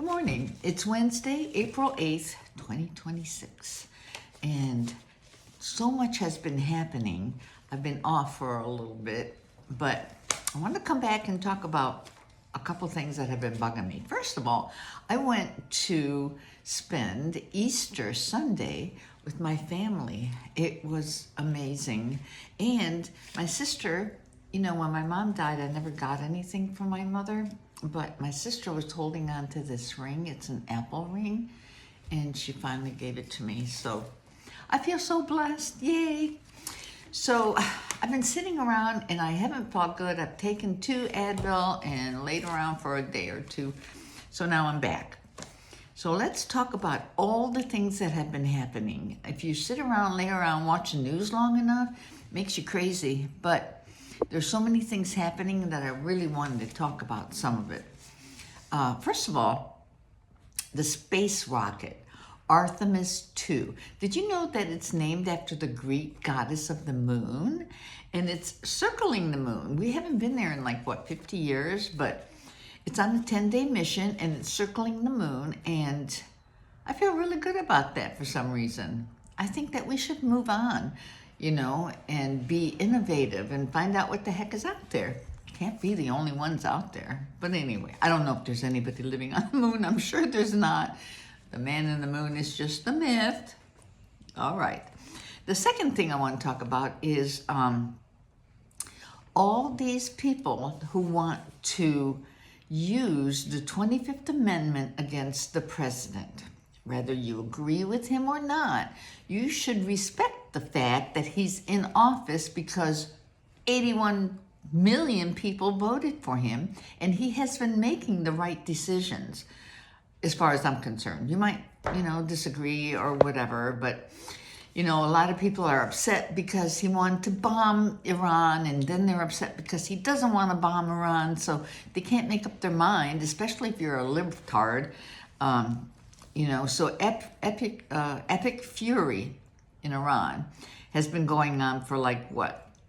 Good morning. It's Wednesday, April 8th, 2026. And so much has been happening. I've been off for a little bit, but I want to come back and talk about a couple things that have been bugging me. First of all, I went to spend Easter Sunday with my family. It was amazing. And my sister, when my mom died, I never got anything from my mother, but my sister was holding on to this ring. It's an apple ring, and she finally gave it to me. So I feel so blessed. Yay. So I've been sitting around and I haven't felt good. I've taken 2 Advil and laid around for a day or two. So now I'm back. So let's talk about all the things that have been happening. If you sit around, lay around, watch the news long enough, it makes you crazy. But there's so many things happening that I really wanted to talk about some of it. First of all, the space rocket. Artemis 2. Did you know that it's named after the Greek goddess of the moon? And it's circling the moon. We haven't been there in 50 years, but it's on a 10-day mission and it's circling the moon. And I feel really good about that for some reason. I think that we should move on, and be innovative and find out what the heck is out there. Can't be the only ones out there. But anyway, I don't know if there's anybody living on the moon. I'm sure there's not. The man in the moon is just a myth. All right. The second thing I want to talk about is all these people who want to use the 25th Amendment against the president. Whether you agree with him or not, you should respect the fact that he's in office because 81 million people voted for him, and he has been making the right decisions. As far as I'm concerned, you might, disagree or whatever, but, a lot of people are upset because he wanted to bomb Iran, and then they're upset because he doesn't want to bomb Iran, so they can't make up their mind, especially if you're a libtard. So epic fury in Iran has been going on for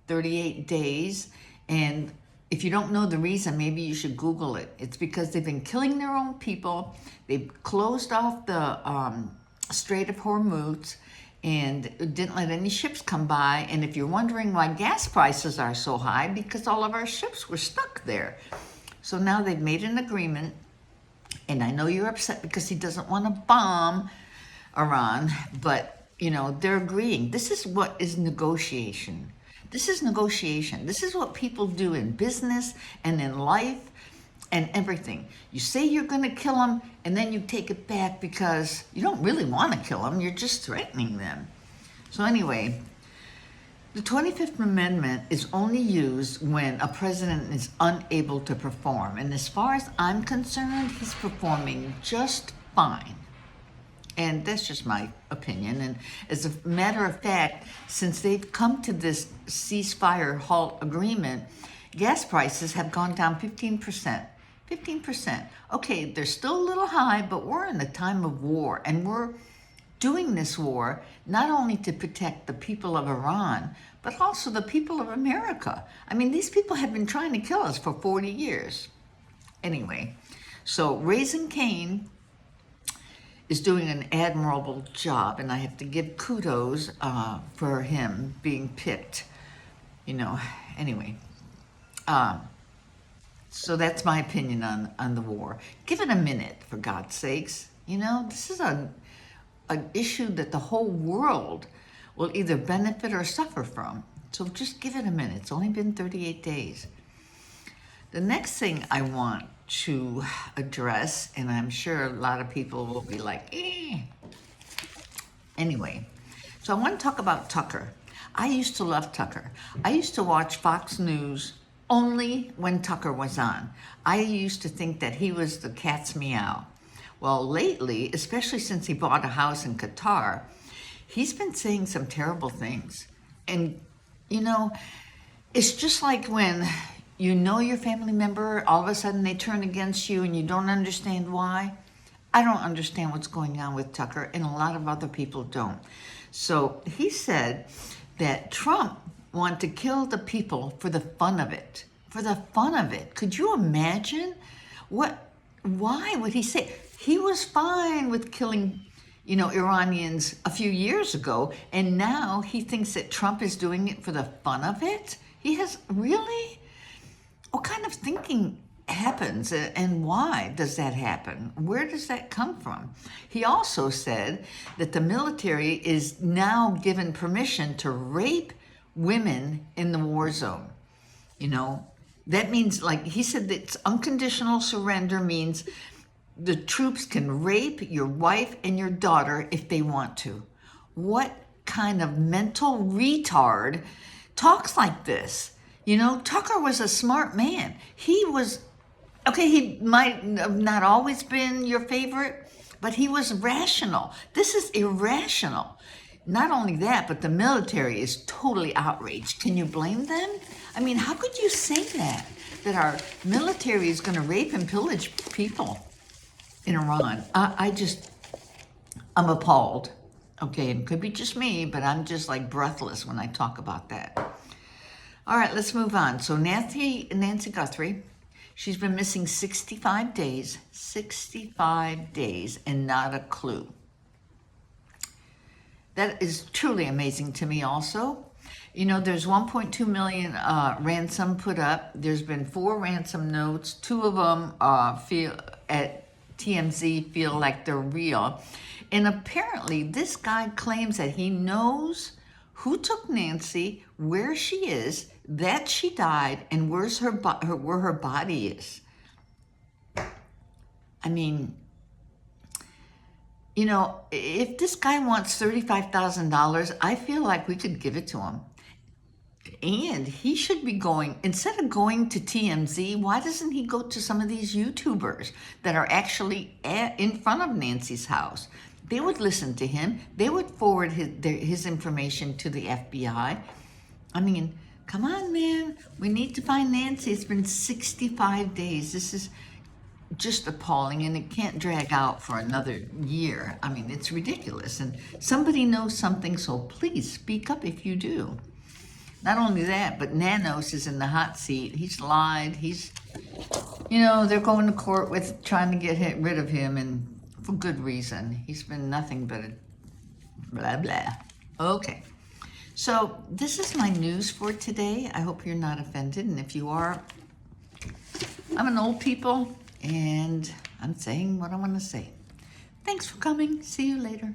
38 days, and if you don't know the reason, maybe you should Google it. It's because they've been killing their own people. They've closed off the Strait of Hormuz and didn't let any ships come by. And if you're wondering why gas prices are so high, because all of our ships were stuck there. So now they've made an agreement. And I know you're upset because he doesn't want to bomb Iran, but, they're agreeing. This is what is negotiation. This is negotiation. This is what people do in business and in life and everything. You say you're going to kill them, and then you take it back because you don't really want to kill them. You're just threatening them. So anyway, the 25th Amendment is only used when a president is unable to perform. And as far as I'm concerned, he's performing just fine. And that's just my opinion. And as a matter of fact, since they've come to this ceasefire halt agreement, gas prices have gone down 15%. 15%. Okay, they're still a little high, but we're in a time of war. And we're doing this war not only to protect the people of Iran, but also the people of America. I mean, these people have been trying to kill us for 40 years. Anyway, so Raising Cane is doing an admirable job, and I have to give kudos for him being picked. Anyway. So that's my opinion on the war. Give it a minute, for God's sakes. This is an issue that the whole world will either benefit or suffer from. So just give it a minute. It's only been 38 days. The next thing I want to address, and I'm sure a lot of people will be like, eh. Anyway, so I want to talk about Tucker. I used to love Tucker. I used to watch Fox News only when Tucker was on. I used to think that he was the cat's meow. Well, lately, especially since he bought a house in Qatar, he's been saying some terrible things. And, it's just like when your family member, all of a sudden they turn against you and you don't understand why. I don't understand what's going on with Tucker, and a lot of other people don't. So he said that Trump wanted to kill the people for the fun of it. For the fun of it. Could you imagine? Why would he say? He was fine with killing, Iranians a few years ago, and now he thinks that Trump is doing it for the fun of it. He has, really? What kind of thinking happens, and why does that happen? Where does that come from? He also said that the military is now given permission to rape women in the war zone. That means, like he said, that unconditional surrender means the troops can rape your wife and your daughter if they want to. What kind of mental retard talks like this? Tucker was a smart man. He was, okay, he might have not always been your favorite, but he was rational. This is irrational. Not only that, but the military is totally outraged. Can you blame them? I mean, how could you say that our military is going to rape and pillage people in Iran? I'm appalled. Okay, it could be just me, but I'm just like breathless when I talk about that. All right, let's move on. So Nancy Guthrie, she's been missing 65 days, and not a clue. That is truly amazing to me also. There's 1.2 million ransom put up. There's been 4 ransom notes. 2 of them feel at TMZ feel like they're real. And apparently this guy claims that he knows who took Nancy, where she is, that she died, and where her body is. I mean, if this guy wants $35,000, I feel like we could give it to him. And he should be going, instead of going to TMZ, why doesn't he go to some of these YouTubers that are actually in front of Nancy's house? They would listen to him. They would forward his information to the FBI. I mean, come on, man. We need to find Nancy. It's been 65 days. This is just appalling, and it can't drag out for another year. I mean, it's ridiculous. And somebody knows something, so please speak up if you do. Not only that, but Nanos is in the hot seat. He's lied. They're going to court with trying to get rid of him, and for good reason. He's been nothing but a blah, blah. Okay. So this is my news for today. I hope you're not offended. And if you are, I'm an old people, and I'm saying what I want to say. Thanks for coming. See you later.